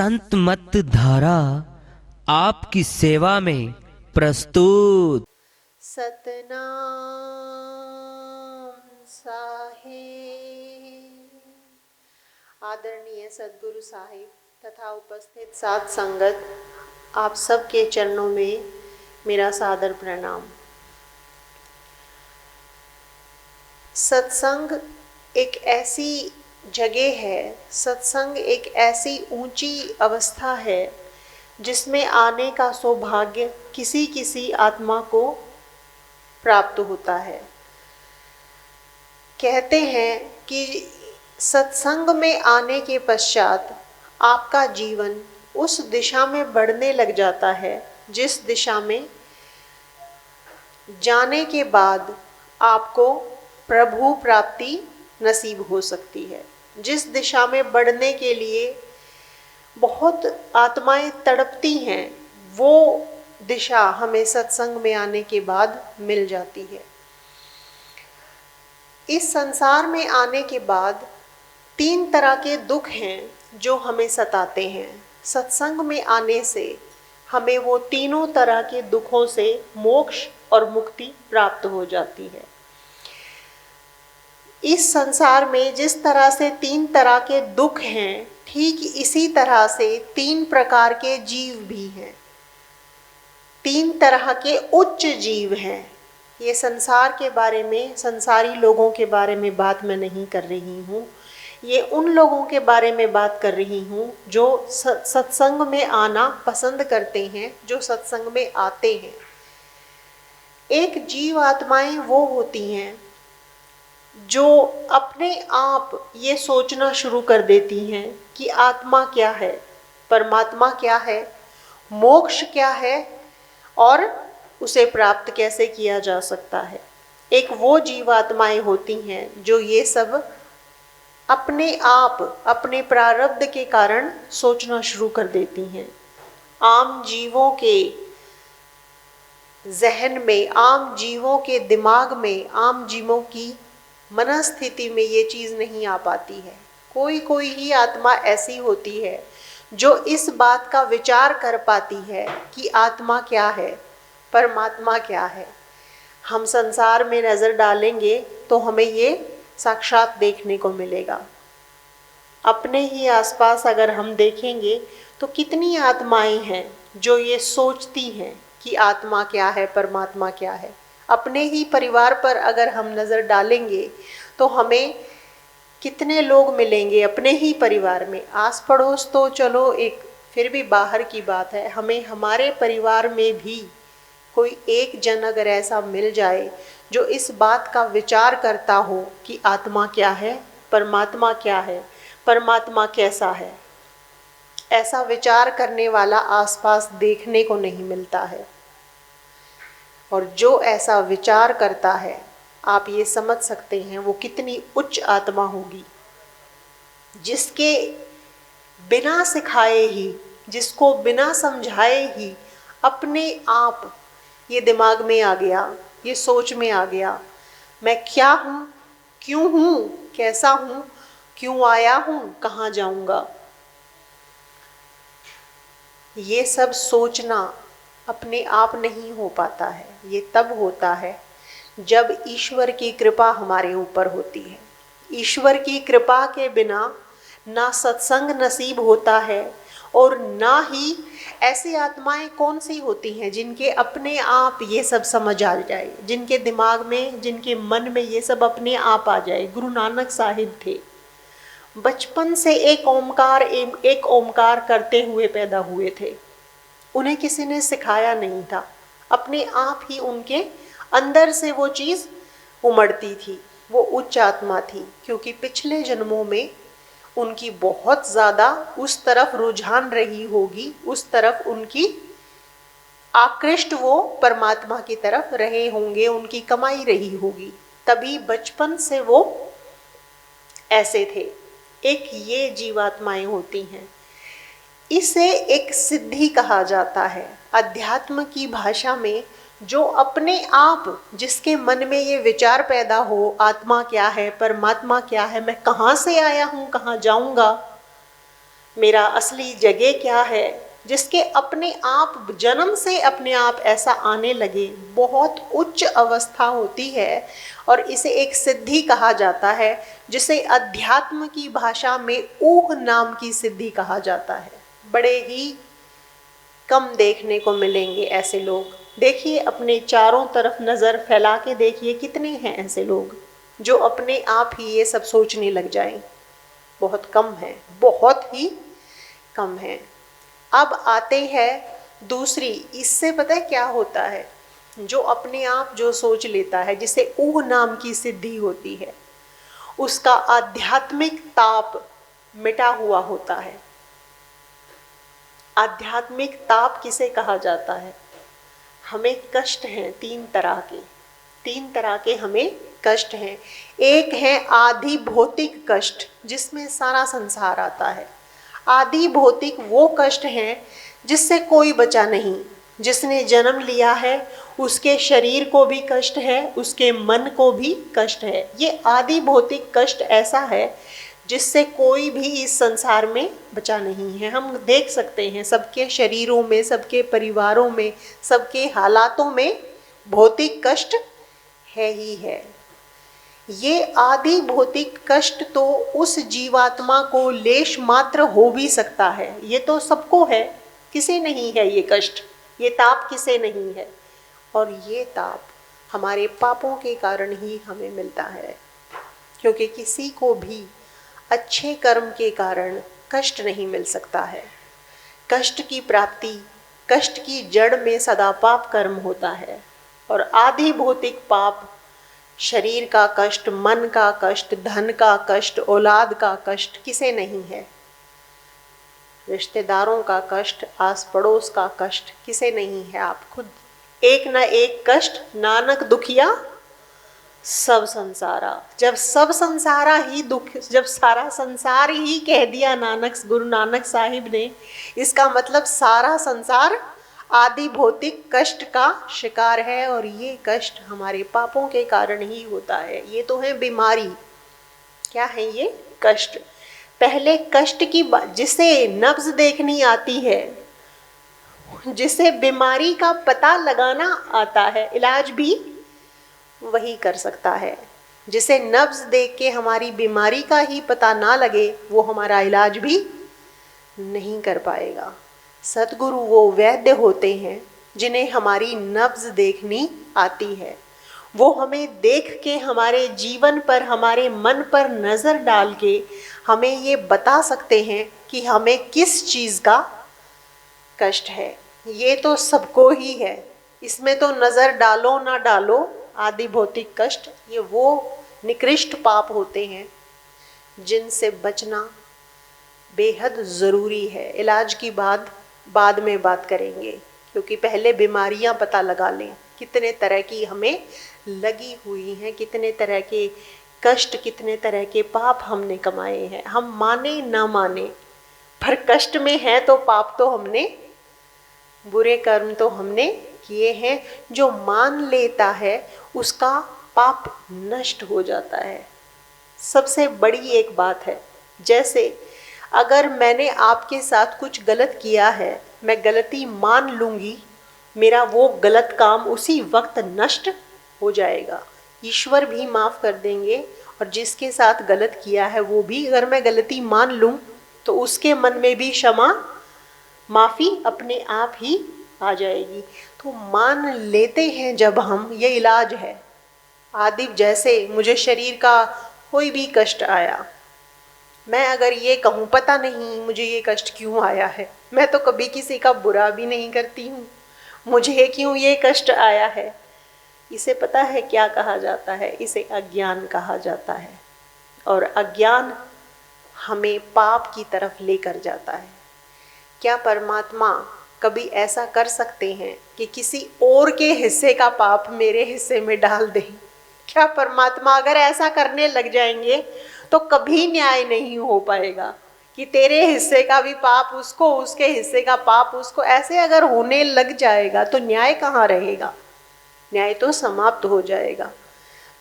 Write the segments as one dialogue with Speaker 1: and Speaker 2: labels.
Speaker 1: संत मत धारा आपकी सेवा में प्रस्तुत।
Speaker 2: सतनाम साहिब। आदरणीय सद्गुरु साहिब तथा उपस्थित साध संगत, आप सबके चरणों में मेरा सादर प्रणाम। सत्संग एक ऐसी जगह है, सत्संग एक ऐसी ऊंची अवस्था है जिसमें आने का सौभाग्य किसी किसी आत्मा को प्राप्त होता है। कहते हैं कि सत्संग में आने के पश्चात आपका जीवन उस दिशा में बढ़ने लग जाता है जिस दिशा में जाने के बाद आपको प्रभु प्राप्ति नसीब हो सकती है। जिस दिशा में बढ़ने के लिए बहुत आत्माएं तड़पती हैं, वो दिशा हमें सत्संग में आने के बाद मिल जाती है। इस संसार में आने के बाद 3 तरह के दुख हैं जो हमें सताते हैं। सत्संग में आने से हमें वो तीनों तरह के दुखों से मोक्ष और मुक्ति प्राप्त हो जाती है। इस संसार में जिस तरह से 3 तरह के दुख हैं, ठीक इसी तरह से 3 प्रकार के जीव भी हैं। 3 तरह के उच्च जीव हैं। ये संसार के बारे में, संसारी लोगों के बारे में बात मैं नहीं कर रही हूँ। ये उन लोगों के बारे में बात कर रही हूँ जो सत्संग में आना पसंद करते हैं, जो सत्संग में आते हैं। एक जीव आत्माएं वो होती हैं जो अपने आप ये सोचना शुरू कर देती हैं कि आत्मा क्या है, परमात्मा क्या है, मोक्ष क्या है और उसे प्राप्त कैसे किया जा सकता है। एक वो जीवात्माएं होती हैं जो ये सब अपने आप, अपने प्रारब्ध के कारण सोचना शुरू कर देती हैं। आम जीवों के जहन में, आम जीवों के दिमाग में, आम जीवों की मनस्थिति में ये चीज़ नहीं आ पाती है। कोई कोई ही आत्मा ऐसी होती है जो इस बात का विचार कर पाती है कि आत्मा क्या है, परमात्मा क्या है। हम संसार में नज़र डालेंगे तो हमें ये साक्षात देखने को मिलेगा। अपने ही आसपास अगर हम देखेंगे तो कितनी आत्माएं हैं जो ये सोचती हैं कि आत्मा क्या है, परमात्मा क्या है। अपने ही परिवार पर अगर हम नज़र डालेंगे तो हमें कितने लोग मिलेंगे अपने ही परिवार में। आस पड़ोस तो चलो एक फिर भी बाहर की बात है, हमें हमारे परिवार में भी कोई एक जन अगर ऐसा मिल जाए जो इस बात का विचार करता हो कि आत्मा क्या है, परमात्मा क्या है, परमात्मा कैसा है, ऐसा विचार करने वाला आसपास देखने को नहीं मिलता है। और जो ऐसा विचार करता है, आप ये समझ सकते हैं वो कितनी उच्च आत्मा होगी, जिसके बिना सिखाए ही, जिसको बिना समझाए ही अपने आप ये दिमाग में आ गया, ये सोच में आ गया, मैं क्या हूँ, क्यों हूँ, कैसा हूँ, क्यों आया हूँ, कहाँ जाऊँगा। ये सब सोचना अपने आप नहीं हो पाता है। ये तब होता है जब ईश्वर की कृपा हमारे ऊपर होती है। ईश्वर की कृपा के बिना ना सत्संग नसीब होता है और ना ही ऐसी आत्माएं कौन सी होती हैं जिनके अपने आप ये सब समझ आ जाए, जिनके दिमाग में, जिनके मन में ये सब अपने आप आ जाए। गुरु नानक साहिब थे, बचपन से एक ओमकार करते हुए पैदा हुए थे। उन्हें किसी ने सिखाया नहीं था, अपने आप ही उनके अंदर से वो चीज़ उमड़ती थी। वो उच्च आत्मा थी क्योंकि पिछले जन्मों में उनकी बहुत ज़्यादा उस तरफ रुझान रही होगी, उस तरफ उनकी आकृष्ट वो परमात्मा की तरफ रहे होंगे, उनकी कमाई रही होगी, तभी बचपन से वो ऐसे थे। एक ये जीवात्माएं होती हैं। इसे एक सिद्धि कहा जाता है अध्यात्म की भाषा में। जो अपने आप, जिसके मन में ये विचार पैदा हो, आत्मा क्या है, परमात्मा क्या है, मैं कहाँ से आया हूँ, कहाँ जाऊँगा, मेरा असली जगह क्या है, जिसके अपने आप जन्म से अपने आप ऐसा आने लगे, बहुत उच्च अवस्था होती है और इसे एक सिद्धि कहा जाता है, जिसे अध्यात्म की भाषा में ऊह नाम की सिद्धि कहा जाता है। बड़े ही कम देखने को मिलेंगे ऐसे लोग। देखिए अपने चारों तरफ नज़र फैला के देखिए, कितने हैं ऐसे लोग जो अपने आप ही ये सब सोचने लग जाएं। बहुत कम है, बहुत ही कम है। अब आते हैं दूसरी, इससे पता है क्या होता है, जो अपने आप जो सोच लेता है, जिसे ऊह नाम की सिद्धि होती है, उसका आध्यात्मिक ताप मिटा हुआ होता है। आध्यात्मिक ताप किसे कहा जाता है? हमें कष्ट हैं तीन तरह के हमें कष्ट हैं। एक है आदि भौतिक कष्ट, जिसमें सारा संसार आता है। आदि भौतिक वो कष्ट हैं जिससे कोई बचा नहीं। जिसने जन्म लिया है उसके शरीर को भी कष्ट है, उसके मन को भी कष्ट है। ये आदि भौतिक कष्ट ऐसा है जिससे कोई भी इस संसार में बचा नहीं है। हम देख सकते हैं सबके शरीरों में, सबके परिवारों में, सबके हालातों में भौतिक कष्ट है ही है। ये आदि भौतिक कष्ट तो उस जीवात्मा को लेश मात्र हो भी सकता है, ये तो सबको है, किसे नहीं है ये कष्ट, ये ताप किसे नहीं है। और ये ताप हमारे पापों के कारण ही हमें मिलता है, क्योंकि किसी को भी अच्छे कर्म के कारण कष्ट नहीं मिल सकता है। कष्ट की प्राप्ति, कष्ट की जड़ में सदा पाप कर्म होता है। और आदि भौतिक पाप शरीर का कष्ट, मन का कष्ट, धन का कष्ट, औलाद का कष्ट किसे नहीं है। रिश्तेदारों का कष्ट, आस पड़ोस का कष्ट किसे नहीं है। आप खुद एक न एक कष्ट, नानक दुखिया सब संसारा। जब सब संसारा ही दुख, जब सारा संसार ही कह दिया नानक, गुरु नानक साहिब ने, इसका मतलब सारा संसार आदि भौतिक कष्ट का शिकार है। और ये कष्ट हमारे पापों के कारण ही होता है। ये तो है बीमारी। क्या है ये कष्ट? पहले कष्ट की जिसे नब्ज देखनी आती है, जिसे बीमारी का पता लगाना आता है, इलाज भी वही कर सकता है। जिसे नब्ज देख के हमारी बीमारी का ही पता ना लगे, वो हमारा इलाज भी नहीं कर पाएगा। सतगुरु वो वैद्य होते हैं जिन्हें हमारी नब्ज देखनी आती है। वो हमें देख के हमारे जीवन पर, हमारे मन पर नज़र डाल के हमें ये बता सकते हैं कि हमें किस चीज़ का कष्ट है। ये तो सबको ही है, इसमें तो नज़र डालो ना डालो। आदि भौतिक कष्ट ये वो निकृष्ट पाप होते हैं जिनसे बचना बेहद ज़रूरी है। इलाज की बाद में बात करेंगे, क्योंकि पहले बीमारियां पता लगा लें। कितने तरह की हमें लगी हुई हैं, कितने तरह के कष्ट, कितने तरह के पाप हमने कमाए हैं। हम माने ना माने, पर कष्ट में है तो पाप तो हमने, बुरे कर्म तो हमने किए हैं। जो मान लेता है उसका पाप नष्ट हो जाता है। सबसे बड़ी एक बात है, जैसे अगर मैंने आपके साथ कुछ गलत किया है, मैं गलती मान लूँगी, मेरा वो गलत काम उसी वक्त नष्ट हो जाएगा। ईश्वर भी माफ़ कर देंगे, और जिसके साथ गलत किया है वो भी, अगर मैं गलती मान लूँ तो उसके मन में भी क्षमा, माफ़ी अपने आप ही आ जाएगी। तो मान लेते हैं जब हम, ये इलाज है। आदि जैसे मुझे शरीर का कोई भी कष्ट आया, मैं अगर ये कहूँ पता नहीं मुझे ये कष्ट क्यों आया है, मैं तो कभी किसी का बुरा भी नहीं करती हूँ, मुझे क्यों ये कष्ट आया है, इसे पता है क्या कहा जाता है? इसे अज्ञान कहा जाता है। और अज्ञान हमें पाप की तरफ लेकर जाता है। क्या परमात्मा कभी ऐसा कर सकते हैं कि किसी और के हिस्से का पाप मेरे हिस्से में डाल दें? क्या परमात्मा अगर ऐसा करने लग जाएंगे तो कभी न्याय नहीं हो पाएगा कि तेरे हिस्से का भी पाप उसको, उसके हिस्से का पाप उसको। ऐसे अगर होने लग जाएगा तो न्याय कहाँ रहेगा? न्याय तो समाप्त हो जाएगा।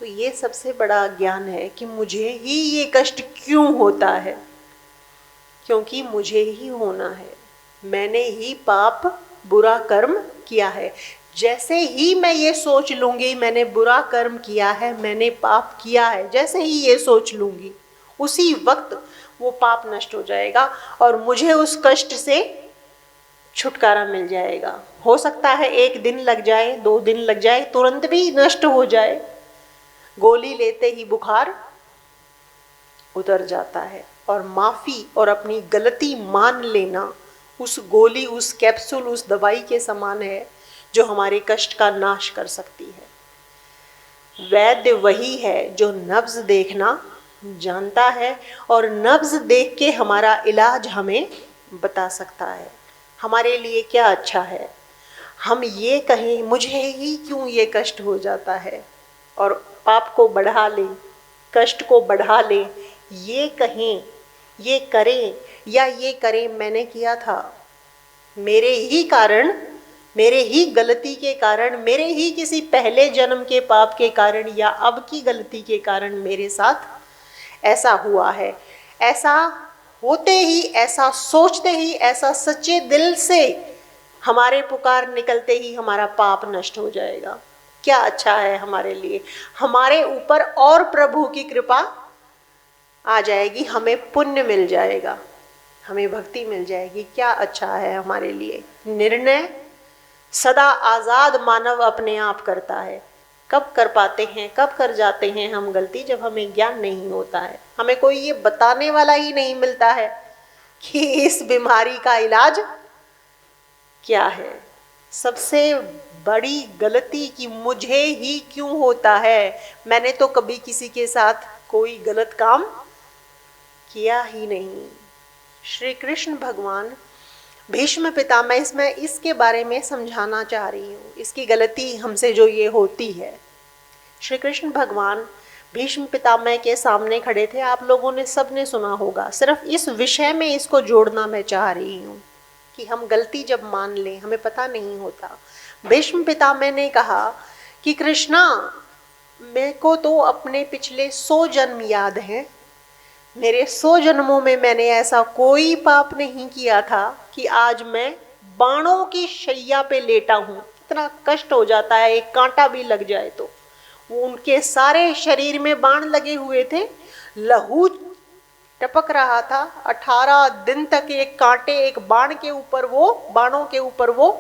Speaker 2: तो ये सबसे बड़ा ज्ञान है कि मुझे ही ये कष्ट क्यों होता है, क्योंकि मुझे ही होना है, मैंने ही पाप बुरा कर्म किया है। जैसे ही मैं ये सोच लूँगी मैंने बुरा कर्म किया है, मैंने पाप किया है, जैसे ही ये सोच लूँगी उसी वक्त वो पाप नष्ट हो जाएगा और मुझे उस कष्ट से छुटकारा मिल जाएगा। हो सकता है 1 दिन लग जाए, 2 दिन लग जाए, तुरंत भी नष्ट हो जाए। गोली लेते ही बुखार उतर जाता है। और माफ़ी और अपनी गलती मान लेना उस गोली, उस कैप्सूल, उस दवाई के समान है जो हमारे कष्ट का नाश कर सकती है। वैद्य वही है जो नब्ज देखना जानता है और नब्ज देख के हमारा इलाज हमें बता सकता है, हमारे लिए क्या अच्छा है। हम ये कहें मुझे ही क्यों ये कष्ट हो जाता है और पाप को बढ़ा लें, कष्ट को बढ़ा लें, ये कहें, ये करें या ये करें मैंने किया था, मेरे ही कारण, मेरे ही गलती के कारण, मेरे ही किसी पहले जन्म के पाप के कारण या अब की गलती के कारण मेरे साथ ऐसा हुआ है। ऐसा होते ही, ऐसा सोचते ही, ऐसा सच्चे दिल से हमारे पुकार निकलते ही हमारा पाप नष्ट हो जाएगा। क्या अच्छा है हमारे लिए, हमारे ऊपर और प्रभु की कृपा आ जाएगी, हमें पुण्य मिल जाएगा, हमें भक्ति मिल जाएगी। क्या अच्छा है हमारे लिए। निर्णय सदा आज़ाद मानव अपने आप करता है। कब कर पाते हैं, कब कर जाते हैं हम गलती, जब हमें ज्ञान नहीं होता है, हमें कोई ये बताने वाला ही नहीं मिलता है कि इस बीमारी का इलाज क्या है। सबसे बड़ी गलती कि मुझे ही क्यों होता है, मैंने तो कभी किसी के साथ कोई गलत काम किया ही नहीं। श्री कृष्ण भगवान भीष्म पितामह, इसमें इसके बारे में समझाना चाह रही हूँ, इसकी गलती हमसे जो ये होती है। श्री कृष्ण भगवान भीष्म पितामह के सामने खड़े थे, आप लोगों ने सबने सुना होगा। सिर्फ इस विषय में इसको जोड़ना मैं चाह रही हूँ कि हम गलती जब मान लें हमें पता नहीं होता। भीष्म पितामह ने कहा कि कृष्णा, मेरे को तो अपने पिछले 100 जन्म याद हैं, मेरे 100 जन्मों में मैंने ऐसा कोई पाप नहीं किया था कि आज मैं बाणों की शैया पे लेटा हूँ। इतना कष्ट हो जाता है, एक कांटा भी लग जाए तो। वो उनके सारे शरीर में बाण लगे हुए थे, लहू टपक रहा था। 18 दिन तक एक कांटे, एक बाण के ऊपर वो, बाणों के ऊपर वो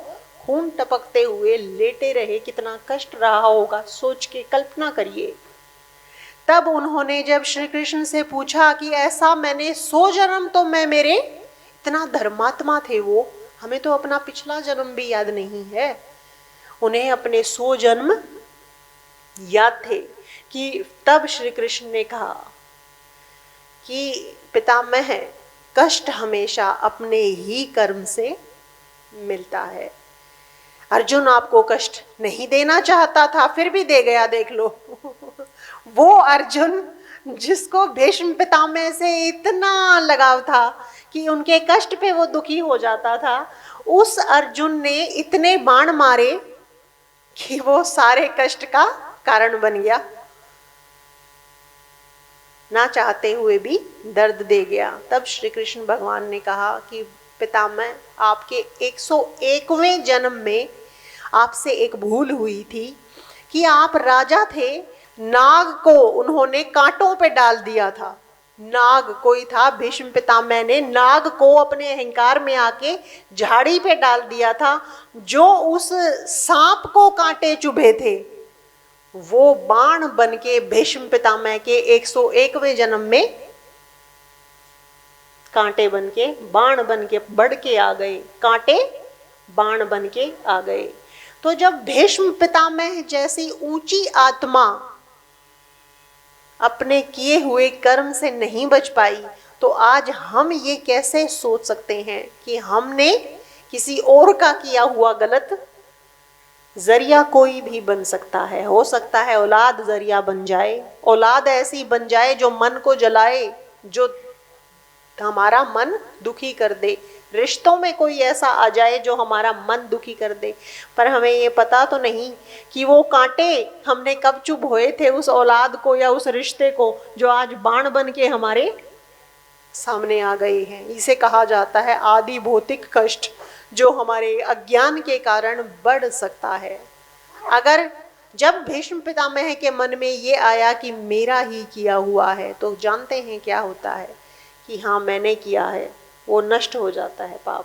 Speaker 2: खून टपकते हुए लेटे रहे। कितना कष्ट रहा होगा, सोच के कल्पना करिए। तब उन्होंने जब श्री कृष्ण से पूछा कि ऐसा मैंने 100 जन्म तो मैं, मेरे इतना धर्मात्मा थे वो, हमें तो अपना पिछला जन्म भी याद नहीं है। उन्हें अपने 100 जन्म याद थे कि तब श्री कृष्ण ने कहा कि पितामह, कष्ट हमेशा अपने ही कर्म से मिलता है। अर्जुन आपको कष्ट नहीं देना चाहता था, फिर भी दे गया, देख लो। वो अर्जुन जिसको भीष्म पितामह से इतना लगाव था कि उनके कष्ट पे वो दुखी हो जाता था, उस अर्जुन ने इतने बाण मारे कि वो सारे कष्ट का कारण बन गया, ना चाहते हुए भी दर्द दे गया। तब श्री कृष्ण भगवान ने कहा कि पितामह, आपके 101वें जन्म में आपसे एक भूल हुई थी कि आप राजा थे, नाग को उन्होंने कांटों पे डाल दिया था। नाग कोई था, भीष्म पितामह ने नाग को अपने अहंकार में आके झाड़ी पे डाल दिया था। जो उस सांप को कांटे चुभे थे, वो बाण बनके भीष्म पितामह के 101वें जन्म में कांटे बनके, बाण बनके बढ़ के आ गए, कांटे बाण बनके आ गए। तो जब भीष्म पितामह जैसी ऊंची आत्मा अपने किए हुए कर्म से नहीं बच पाई, तो आज हम ये कैसे सोच सकते हैं कि हमने किसी और का किया हुआ गलत जरिया कोई भी बन सकता है। हो सकता है औलाद जरिया बन जाए, औलाद ऐसी बन जाए जो मन को जलाए, जो हमारा मन दुखी कर दे। रिश्तों में कोई ऐसा आ जाए जो हमारा मन दुखी कर दे, पर हमें ये पता तो नहीं कि वो कांटे हमने कब चुभोए थे उस औलाद को या उस रिश्ते को, जो आज बाण बन के हमारे सामने आ गए हैं। इसे कहा जाता है आदि भौतिक कष्ट, जो हमारे अज्ञान के कारण बढ़ सकता है। अगर जब भीष्म पितामह के मन में ये आया कि मेरा ही किया हुआ है, तो जानते हैं क्या होता है कि हाँ मैंने किया है, वो नष्ट हो जाता है पाप।